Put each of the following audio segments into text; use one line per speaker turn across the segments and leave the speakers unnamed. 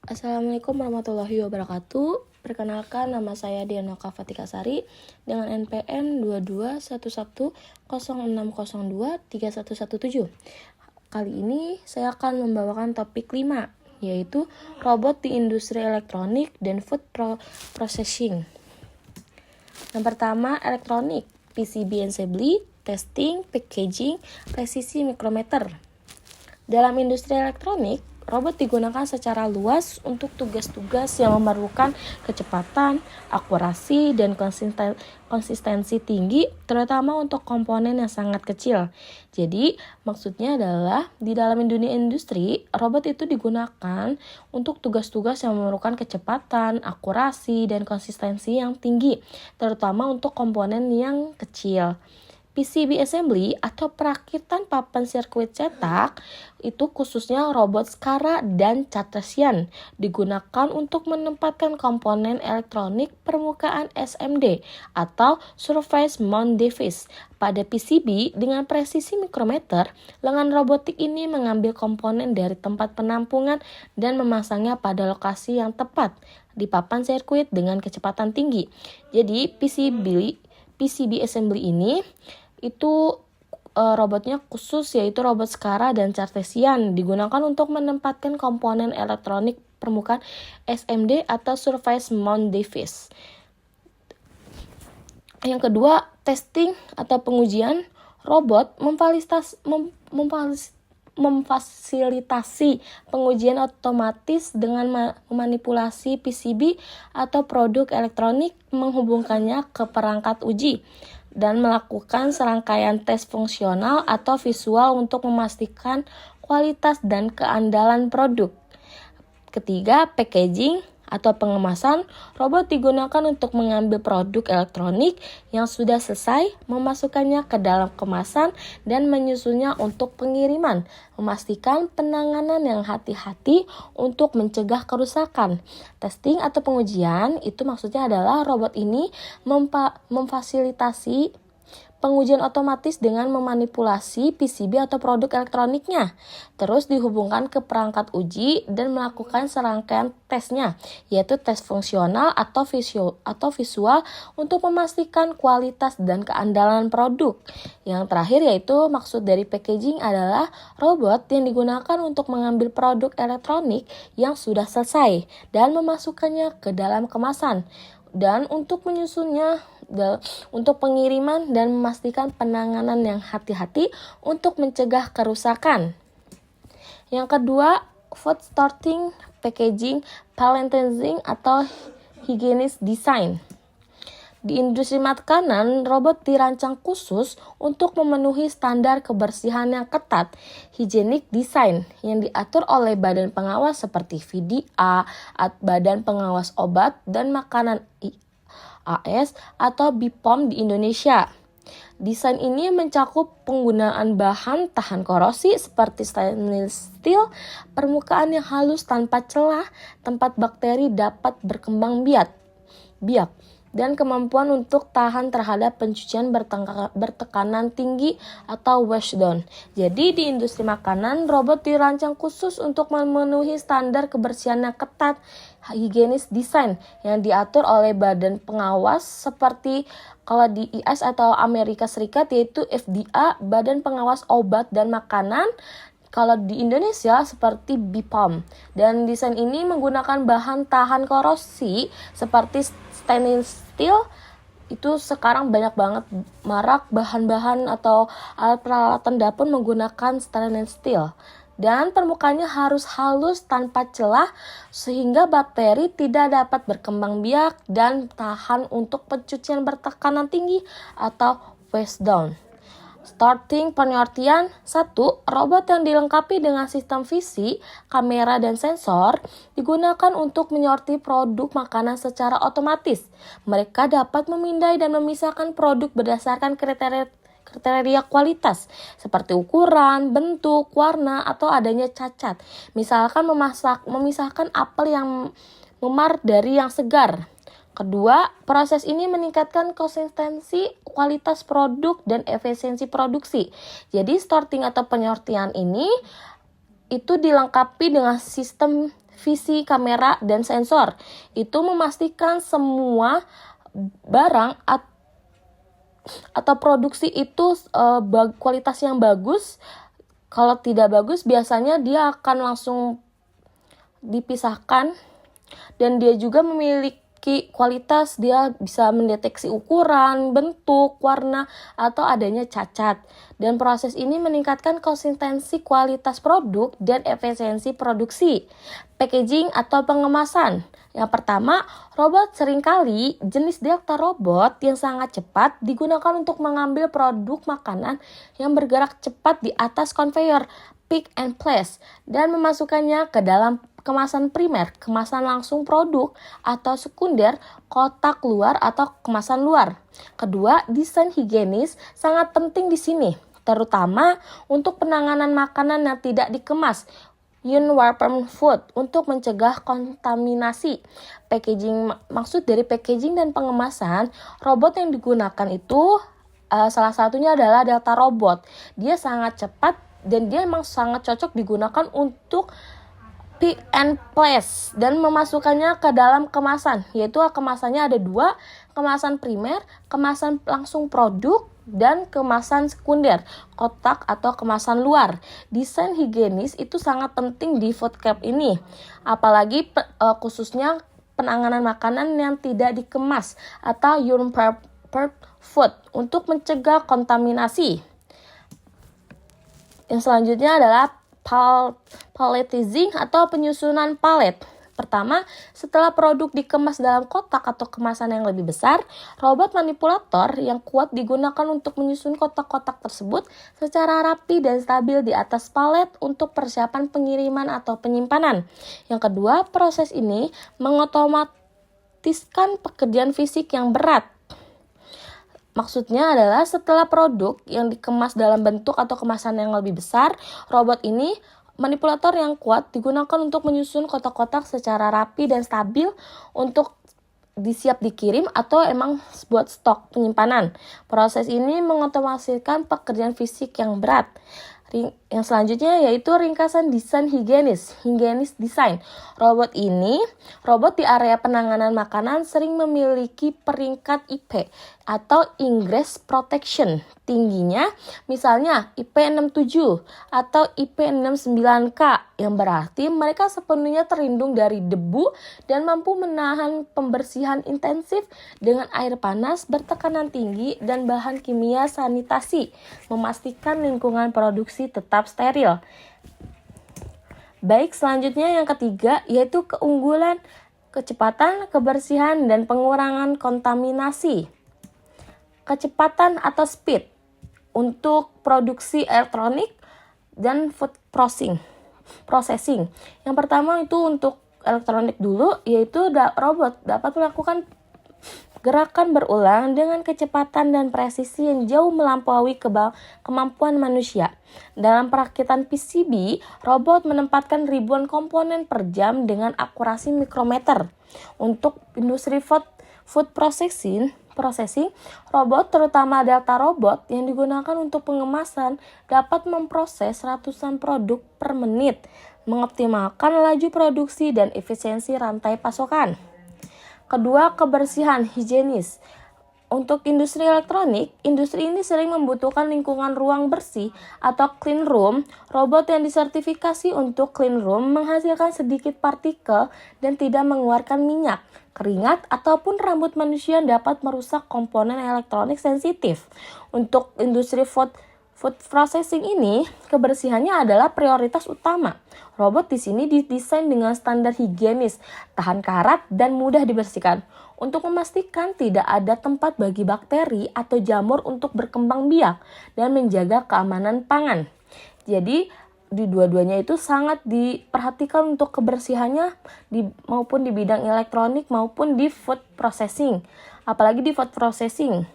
Assalamualaikum warahmatullahi wabarakatuh. Perkenalkan, nama saya Diana Fatika Sari dengan NPM 221106023117. Kali ini saya akan membawakan topik 5, yaitu robot di industri elektronik dan food processing. Yang pertama, elektronik, PCB assembly, testing, packaging, presisi mikrometer. Dalam industri elektronik, robot digunakan secara luas untuk tugas-tugas yang memerlukan kecepatan, akurasi, dan konsistensi tinggi, terutama untuk komponen yang sangat kecil. Jadi, maksudnya adalah di dalam dunia industri, robot itu digunakan untuk tugas-tugas yang memerlukan kecepatan, akurasi, dan konsistensi yang tinggi, terutama untuk komponen yang kecil. PCB assembly atau perakitan papan sirkuit cetak itu khususnya robot SCARA dan Cartesian digunakan untuk menempatkan komponen elektronik permukaan SMD atau Surface Mount Device pada PCB dengan presisi mikrometer. Lengan robotik ini mengambil komponen dari tempat penampungan dan memasangnya pada lokasi yang tepat di papan sirkuit dengan kecepatan tinggi. Jadi PCB assembly ini itu robotnya khusus, yaitu robot SCARA dan Cartesian digunakan untuk menempatkan komponen elektronik permukaan SMD atau Surface Mount Device. Yang kedua, testing atau pengujian. Robot memfasilitasi pengujian otomatis dengan memanipulasi PCB atau produk elektronik, menghubungkannya ke perangkat uji, dan melakukan serangkaian tes fungsional atau visual untuk memastikan kualitas dan keandalan produk. Ketiga, packaging atau pengemasan. Robot digunakan untuk mengambil produk elektronik yang sudah selesai, memasukkannya ke dalam kemasan dan menyusunnya untuk pengiriman, memastikan penanganan yang hati-hati untuk mencegah kerusakan. Testing atau pengujian itu maksudnya adalah robot ini memfasilitasi pengujian otomatis dengan memanipulasi PCB atau produk elektroniknya, terus dihubungkan ke perangkat uji dan melakukan serangkaian tesnya, yaitu tes fungsional atau visual untuk memastikan kualitas dan keandalan produk. Yang terakhir yaitu maksud dari packaging adalah robot yang digunakan untuk mengambil produk elektronik yang sudah selesai dan memasukkannya ke dalam kemasan, dan untuk menyusunnya untuk pengiriman dan memastikan penanganan yang hati-hati untuk mencegah kerusakan. Yang kedua, food sorting, packaging, palletizing atau higienis design. Di industri makanan, robot dirancang khusus untuk memenuhi standar kebersihan yang ketat, hygienic design, yang diatur oleh badan pengawas seperti VDA, Badan Pengawas Obat dan Makanan AS atau BPOM di Indonesia. Desain ini mencakup penggunaan bahan tahan korosi seperti stainless steel, permukaan yang halus tanpa celah, tempat bakteri dapat berkembang biak, dan kemampuan untuk tahan terhadap pencucian bertekanan tinggi atau washdown. Jadi di industri makanan, robot dirancang khusus untuk memenuhi standar kebersihan yang ketat, higienis design, yang diatur oleh badan pengawas seperti kalau di US atau Amerika Serikat yaitu FDA, Badan Pengawas Obat dan Makanan. Kalau di Indonesia seperti BPOM. Dan desain ini menggunakan bahan tahan korosi seperti stainless steel. Itu sekarang banyak banget marak bahan-bahan atau alat peralatan dapur menggunakan stainless steel. Dan permukaannya harus halus tanpa celah sehingga bakteri tidak dapat berkembang biak dan tahan untuk pencucian bertekanan tinggi atau washdown. Starting penyortian. 1. Robot yang dilengkapi dengan sistem visi, kamera, dan sensor digunakan untuk menyorti produk makanan secara otomatis. Mereka dapat memindai dan memisahkan produk berdasarkan kriteria kualitas seperti ukuran, bentuk, warna, atau adanya cacat. Misalkan memisahkan apel yang memar dari yang segar. Kedua, proses ini meningkatkan konsistensi, kualitas produk, dan efisiensi produksi. Jadi sorting atau penyortian ini itu dilengkapi dengan sistem visi, kamera, dan sensor. Itu memastikan semua barang atau produksi itu kualitas yang bagus. Kalau tidak bagus, biasanya dia akan langsung dipisahkan, dan dia juga memiliki kualitas, dia bisa mendeteksi ukuran, bentuk, warna, atau adanya cacat. Dan proses ini meningkatkan konsistensi kualitas produk dan efisiensi produksi. Packaging atau pengemasan. Yang pertama, robot seringkali jenis Delta robot yang sangat cepat digunakan untuk mengambil produk makanan yang bergerak cepat di atas konveyor, pick and place, dan memasukkannya ke dalam kemasan primer, kemasan langsung produk, atau sekunder, kotak luar atau kemasan luar. Kedua, desain higienis sangat penting di sini, terutama untuk penanganan makanan yang tidak dikemas, unwarmed food, untuk mencegah kontaminasi. Packaging, maksud dari packaging dan pengemasan, robot yang digunakan itu salah satunya adalah Delta robot. Dia sangat cepat dan dia memang sangat cocok digunakan untuk pick and place dan memasukkannya ke dalam kemasan, yaitu kemasannya ada 2, kemasan primer, kemasan langsung produk, dan kemasan sekunder, kotak atau kemasan luar. Desain higienis itu sangat penting di food cap ini, apalagi khususnya penanganan makanan yang tidak dikemas atau unprepared food untuk mencegah kontaminasi. Yang selanjutnya adalah palletizing atau penyusunan palet. Pertama, setelah produk dikemas dalam kotak atau kemasan yang lebih besar, robot manipulator yang kuat digunakan untuk menyusun kotak-kotak tersebut secara rapi dan stabil di atas palet untuk persiapan pengiriman atau penyimpanan. Yang kedua, proses ini mengotomatiskan pekerjaan fisik yang berat. Maksudnya adalah setelah produk yang dikemas dalam bentuk atau kemasan yang lebih besar, robot ini manipulator yang kuat digunakan untuk menyusun kotak-kotak secara rapi dan stabil untuk disiap dikirim atau emang buat stok penyimpanan. Proses ini mengotomatiskan pekerjaan fisik yang berat. Yang selanjutnya yaitu ringkasan desain higienis design. Robot di area penanganan makanan sering memiliki peringkat IP atau ingress protection tingginya, misalnya IP67 atau IP69K, yang berarti mereka sepenuhnya terlindung dari debu dan mampu menahan pembersihan intensif dengan air panas bertekanan tinggi dan bahan kimia sanitasi, memastikan lingkungan produksi tetap steril. Baik, selanjutnya yang ketiga yaitu keunggulan, kecepatan, kebersihan, dan pengurangan kontaminasi. Kecepatan atau speed untuk produksi elektronik dan food processing. Yang pertama itu untuk elektronik dulu, yaitu robot dapat melakukan gerakan berulang dengan kecepatan dan presisi yang jauh melampaui kemampuan manusia. Dalam perakitan PCB, robot menempatkan ribuan komponen per jam dengan akurasi mikrometer. Untuk industri food processing, robot terutama Delta robot yang digunakan untuk pengemasan dapat memproses ratusan produk per menit, mengoptimalkan laju produksi dan efisiensi rantai pasokan. Kedua, kebersihan higienis. Untuk industri elektronik, industri ini sering membutuhkan lingkungan ruang bersih atau clean room. Robot yang disertifikasi untuk clean room menghasilkan sedikit partikel dan tidak mengeluarkan minyak, keringat, ataupun rambut manusia yang dapat merusak komponen elektronik sensitif. Untuk industri food processing ini, kebersihannya adalah prioritas utama. Robot di sini didesain dengan standar higienis, tahan karat, dan mudah dibersihkan untuk memastikan tidak ada tempat bagi bakteri atau jamur untuk berkembang biak dan menjaga keamanan pangan. Jadi, di dua-duanya itu sangat diperhatikan untuk kebersihannya maupun di bidang elektronik maupun di food processing. Apalagi di food processing,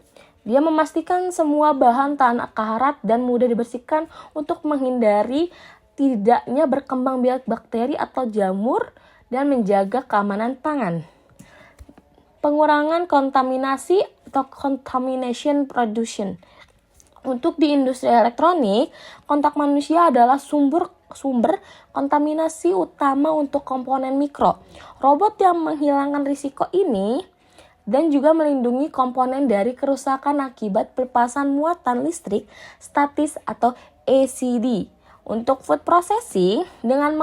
dia memastikan semua bahan tahan karat dan mudah dibersihkan untuk menghindari tidaknya berkembang biak bakteri atau jamur dan menjaga keamanan pangan. Pengurangan kontaminasi atau contamination production. Untuk di industri elektronik, kontak manusia adalah sumber sumber kontaminasi utama untuk komponen mikro. Robot yang menghilangkan risiko ini dan juga melindungi komponen dari kerusakan akibat pelepasan muatan listrik statis atau ACD. Untuk food processing, dengan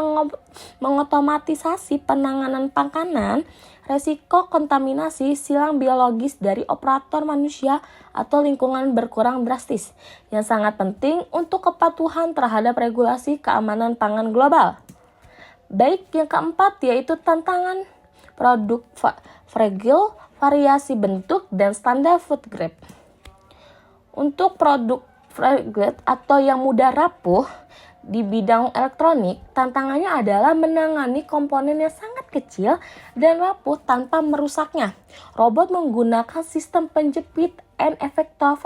mengotomatisasi penanganan makanan, resiko kontaminasi silang biologis dari operator manusia atau lingkungan berkurang drastis, yang sangat penting untuk kepatuhan terhadap regulasi keamanan pangan global. Baik, yang keempat yaitu tantangan produk fragile, variasi bentuk, dan standar food grade. Untuk produk fragile atau yang mudah rapuh, di bidang elektronik, tantangannya adalah menangani komponen yang sangat kecil dan rapuh tanpa merusaknya. Robot menggunakan sistem penjepit and effector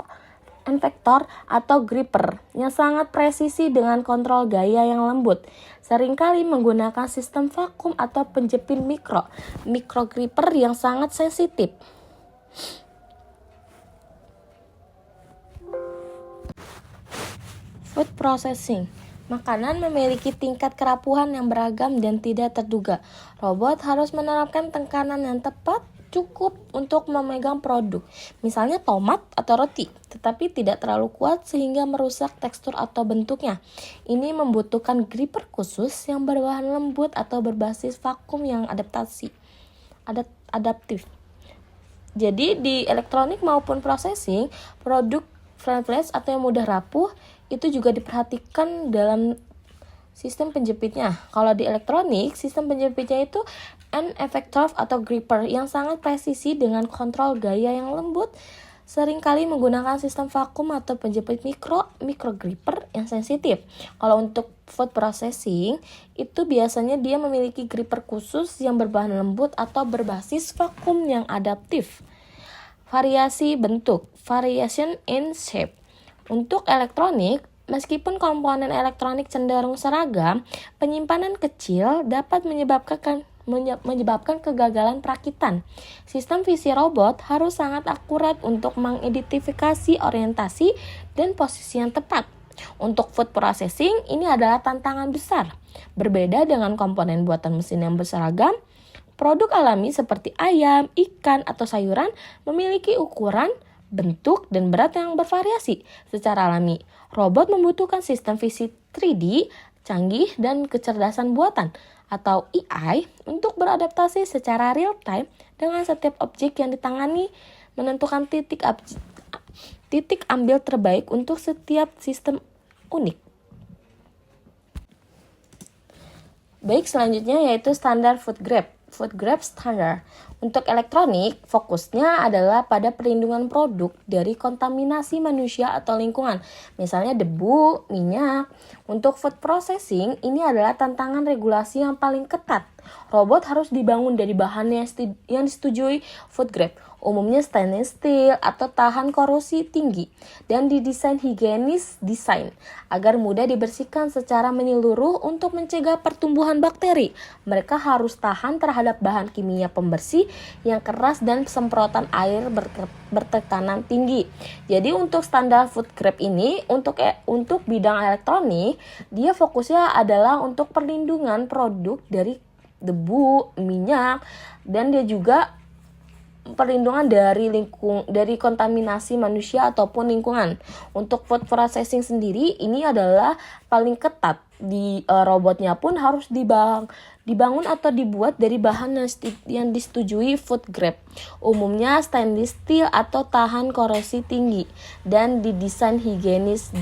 atau gripper yang sangat presisi dengan kontrol gaya yang lembut. Seringkali menggunakan sistem vakum atau penjepit micro gripper yang sangat sensitif. Food processing. Makanan memiliki tingkat kerapuhan yang beragam dan tidak terduga. Robot harus menerapkan tekanan yang tepat cukup untuk memegang produk, misalnya tomat atau roti, tetapi tidak terlalu kuat sehingga merusak tekstur atau bentuknya. Ini membutuhkan gripper khusus yang berbahan lembut atau berbasis vakum yang adaptif. Jadi di elektronik maupun processing, produk fragile atau yang mudah rapuh itu juga diperhatikan dalam sistem penjepitnya. Kalau di elektronik, sistem penjepitnya itu an effector atau gripper yang sangat presisi dengan kontrol gaya yang lembut, seringkali menggunakan sistem vakum atau penjepit micro gripper yang sensitif. Kalau untuk food processing, itu biasanya dia memiliki gripper khusus yang berbahan lembut atau berbasis vakum yang adaptif. Variasi bentuk, variation in shape. Untuk elektronik, meskipun komponen elektronik cenderung seragam, penyimpanan kecil dapat menyebabkan kegagalan perakitan. Sistem visi robot harus sangat akurat untuk mengidentifikasi orientasi dan posisi yang tepat. Untuk food processing, ini adalah tantangan besar. Berbeda dengan komponen buatan mesin yang berseragam, produk alami seperti ayam, ikan, atau sayuran memiliki ukuran, bentuk, dan berat yang bervariasi secara alami. Robot membutuhkan sistem visi 3D canggih dan kecerdasan buatan atau AI untuk beradaptasi secara real time dengan setiap objek yang ditangani, menentukan titik ambil terbaik untuk setiap sistem unik. Baik, selanjutnya yaitu standar food grade standard. Untuk elektronik, fokusnya adalah pada perlindungan produk dari kontaminasi manusia atau lingkungan, misalnya debu, minyak. Untuk food processing, ini adalah tantangan regulasi yang paling ketat. Robot harus dibangun dari bahan yang disetujui food grade, umumnya stainless steel atau tahan korosi tinggi, dan didesain higienis agar mudah dibersihkan secara menyeluruh untuk mencegah pertumbuhan bakteri. Mereka harus tahan terhadap bahan kimia pembersih yang keras dan semprotan air bertekanan tinggi. Jadi untuk standar food grade ini untuk bidang elektronik, dia fokusnya adalah untuk perlindungan produk dari debu, minyak, dan dia juga perlindungan dari kontaminasi manusia ataupun lingkungan. Untuk food processing sendiri ini adalah paling ketat. Di robotnya pun harus dibangun atau dibuat dari bahan yang disetujui food grade, umumnya stainless steel atau tahan korosi tinggi, dan didesain higienis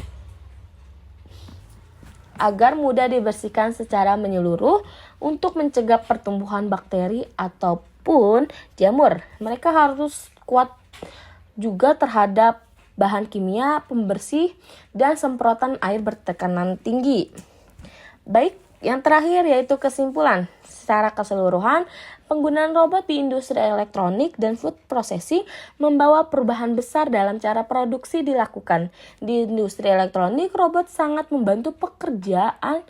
agar mudah dibersihkan secara menyeluruh untuk mencegah pertumbuhan bakteri ataupun jamur. Mereka harus kuat juga terhadap bahan kimia pembersih dan semprotan air bertekanan tinggi. Baik, yang terakhir yaitu kesimpulan. Secara keseluruhan, penggunaan robot di industri elektronik dan food processing membawa perubahan besar dalam cara produksi dilakukan. Di industri elektronik, robot sangat membantu pekerjaan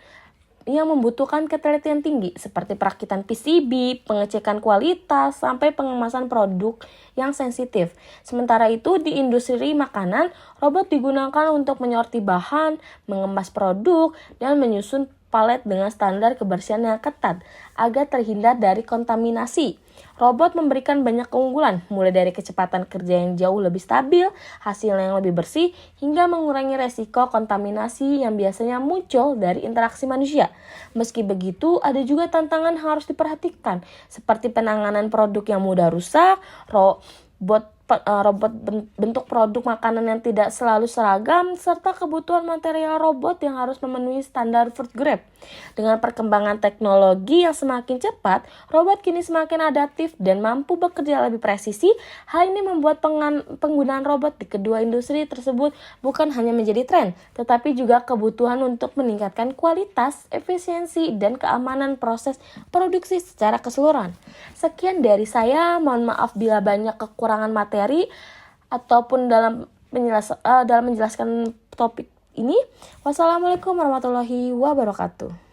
yang membutuhkan ketelitian tinggi seperti perakitan PCB, pengecekan kualitas, sampai pengemasan produk yang sensitif. Sementara itu di industri makanan, robot digunakan untuk menyorti bahan, mengemas produk, dan menyusun palet dengan standar kebersihan yang ketat agar terhindar dari kontaminasi. Robot memberikan banyak keunggulan, mulai dari kecepatan kerja yang jauh lebih stabil, hasil yang lebih bersih, hingga mengurangi resiko kontaminasi yang biasanya muncul dari interaksi manusia. Meski begitu, ada juga tantangan yang harus diperhatikan, seperti penanganan produk yang mudah rusak, robot bentuk produk makanan yang tidak selalu seragam, serta kebutuhan material robot yang harus memenuhi standar food grade. Dengan perkembangan teknologi yang semakin cepat, robot kini semakin adaptif dan mampu bekerja lebih presisi. Hal ini membuat penggunaan robot di kedua industri tersebut bukan hanya menjadi tren, tetapi juga kebutuhan untuk meningkatkan kualitas, efisiensi, dan keamanan proses produksi secara keseluruhan. Sekian dari saya, mohon maaf bila banyak kekurangan materi ataupun dalam menjelaskan topik ini. Wassalamualaikum warahmatullahi wabarakatuh.